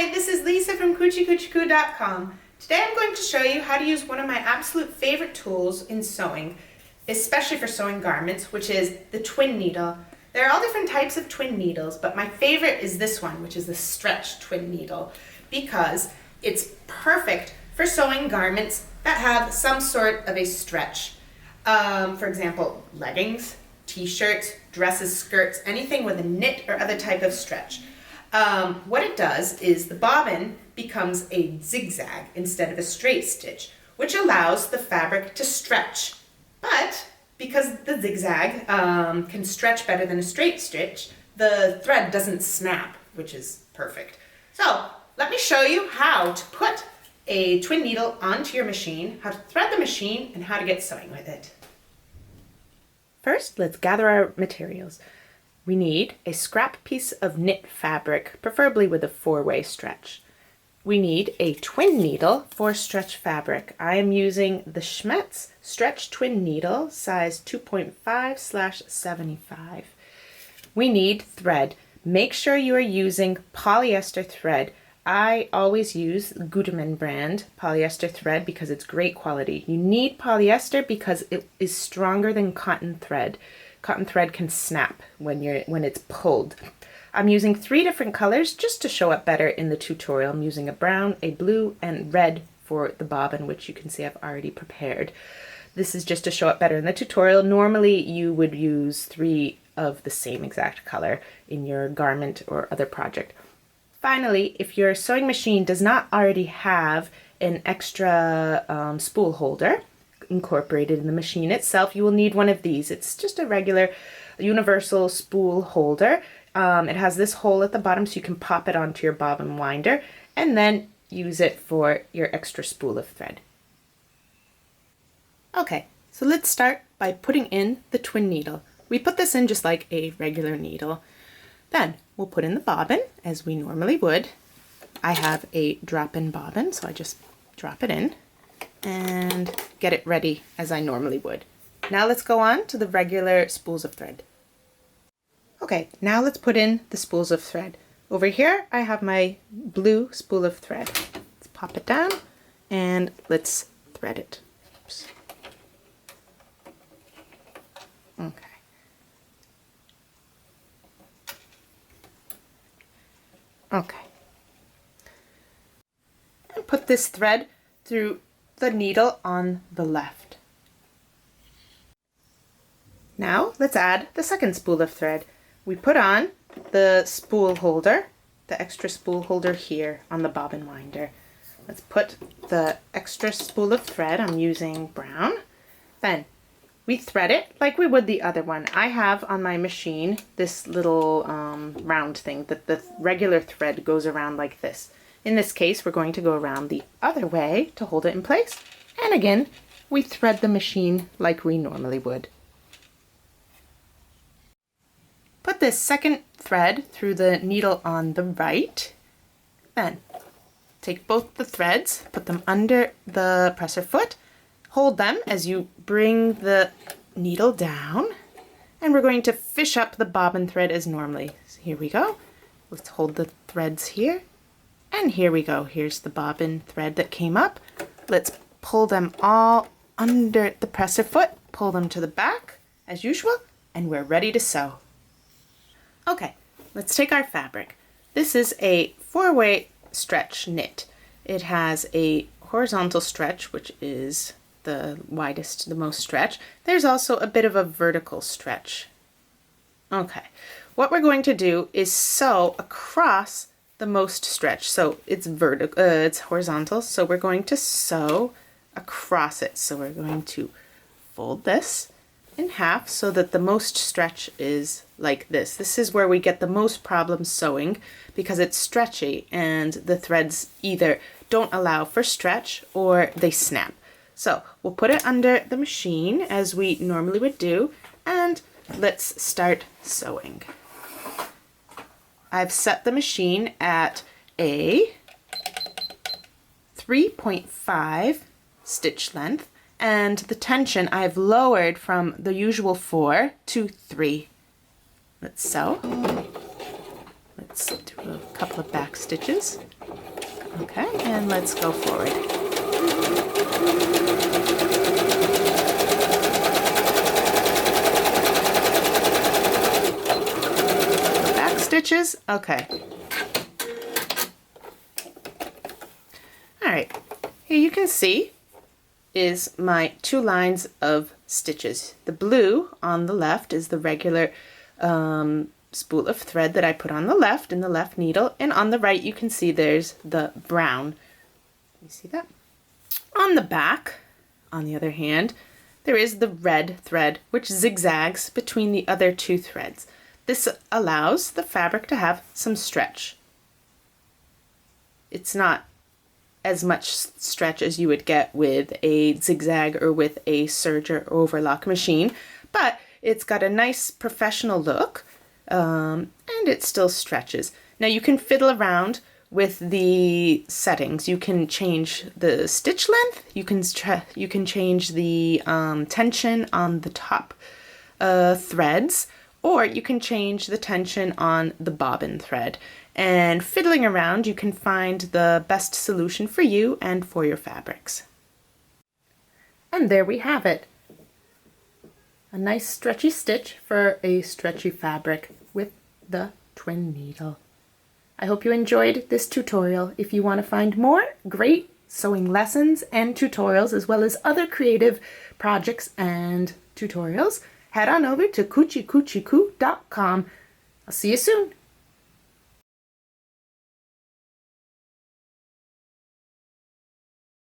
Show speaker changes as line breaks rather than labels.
Hi, this is Lisa from CoochieCoochieCoo.com. Today I'm going to show you how to use one of my absolute favorite tools in sewing, especially for sewing garments, which is the twin needle. There are all different types of twin needles, but my favorite is this one, which is the stretch twin needle, because it's perfect for sewing garments that have some sort of a stretch. For example, leggings, t-shirts, dresses, skirts, anything with a knit or other type of stretch. What it does is the bobbin becomes a zigzag instead of a straight stitch, which allows the fabric to stretch. But because the zigzag can stretch better than a straight stitch, the thread doesn't snap, which is perfect. So let me show you how to put a twin needle onto your machine, how to thread the machine, and how to get sewing with it. First, let's gather our materials. We need a scrap piece of knit fabric, preferably with a 4-way stretch. We need a twin needle for stretch fabric. I am using the Schmetz stretch twin needle, size 2.5/75. We need thread. Make sure you are using polyester thread. I always use Gutermann brand polyester thread because it's great quality. You need polyester because it is stronger than cotton thread. Cotton thread can snap when it's pulled. I'm using 3 different colors just to show up better in the tutorial. I'm using a brown, a blue, and red for the bobbin, which you can see I've already prepared. This is just to show up better in the tutorial. Normally you would use 3 of the same exact color in your garment or other project. Finally, if your sewing machine does not already have an extra spool holder incorporated in the machine itself, you will need one of these. It's just a regular universal spool holder. It has this hole at the bottom so you can pop it onto your bobbin winder and then use it for your extra spool of thread. Okay, so let's start by putting in the twin needle. We put this in just like a regular needle. Then we'll put in the bobbin as we normally would. I have a drop-in bobbin, so I just drop it in and get it ready as I normally would. Now let's go on to the regular spools of thread. Okay, now let's put in the spools of thread. Over here I have my blue spool of thread. Let's pop it down and let's thread it. Oops. Okay. Okay. And put this thread through the needle on the left. Now let's add the second spool of thread. We put on the spool holder, the extra spool holder here on the bobbin winder. Let's put the extra spool of thread, I'm using brown. Then we thread it like we would the other one. I have on my machine this little round thing that the regular thread goes around like this. In this case, we're going to go around the other way to hold it in place. And again, we thread the machine like we normally would. Put this second thread through the needle on the right. Then take both the threads, put them under the presser foot, hold them as you bring the needle down, and we're going to fish up the bobbin thread as normally. So here we go. Let's hold the threads here, and here we go. Here's the bobbin thread that came up. Let's pull them all under the presser foot, pull them to the back as usual, and we're ready to sew. Okay, let's take our fabric. This is a 4-way stretch knit. It has a horizontal stretch, which is the widest, the most stretch. There's also a bit of a vertical stretch. Okay, what we're going to do is sew across the most stretch. So it's horizontal, so we're going to sew across it. So we're going to fold this in half so that the most stretch is like this. This is where we get the most problems sewing because it's stretchy and the threads either don't allow for stretch or they snap. So we'll put it under the machine as we normally would do, and let's start sewing. I've set the machine at a 3.5 stitch length, and the tension I've lowered from the usual 4 to 3. Let's sew. Let's do a couple of back stitches. Okay, and let's go forward. Back stitches, okay. All right, here you can see is my 2 lines of stitches. The blue on the left is the regular spool of thread that I put on the left in the left needle, and on the right you can see there's the brown. You see that? On the back, on the other hand, there is the red thread which zigzags between the other 2 threads. This allows the fabric to have some stretch. It's not as much stretch as you would get with a zigzag or with a serge or overlock machine, but it's got a nice professional look, and it still stretches. Now you can fiddle around with the settings. You can change the stitch length, you can change the tension on the top threads, or you can change the tension on the bobbin thread. And fiddling around, you can find the best solution for you and for your fabrics. And there we have it. A nice stretchy stitch for a stretchy fabric with the twin needle. I hope you enjoyed this tutorial. If you want to find more great sewing lessons and tutorials, as well as other creative projects and tutorials, head on over to coochiecoochiecoo.com. I'll see you soon.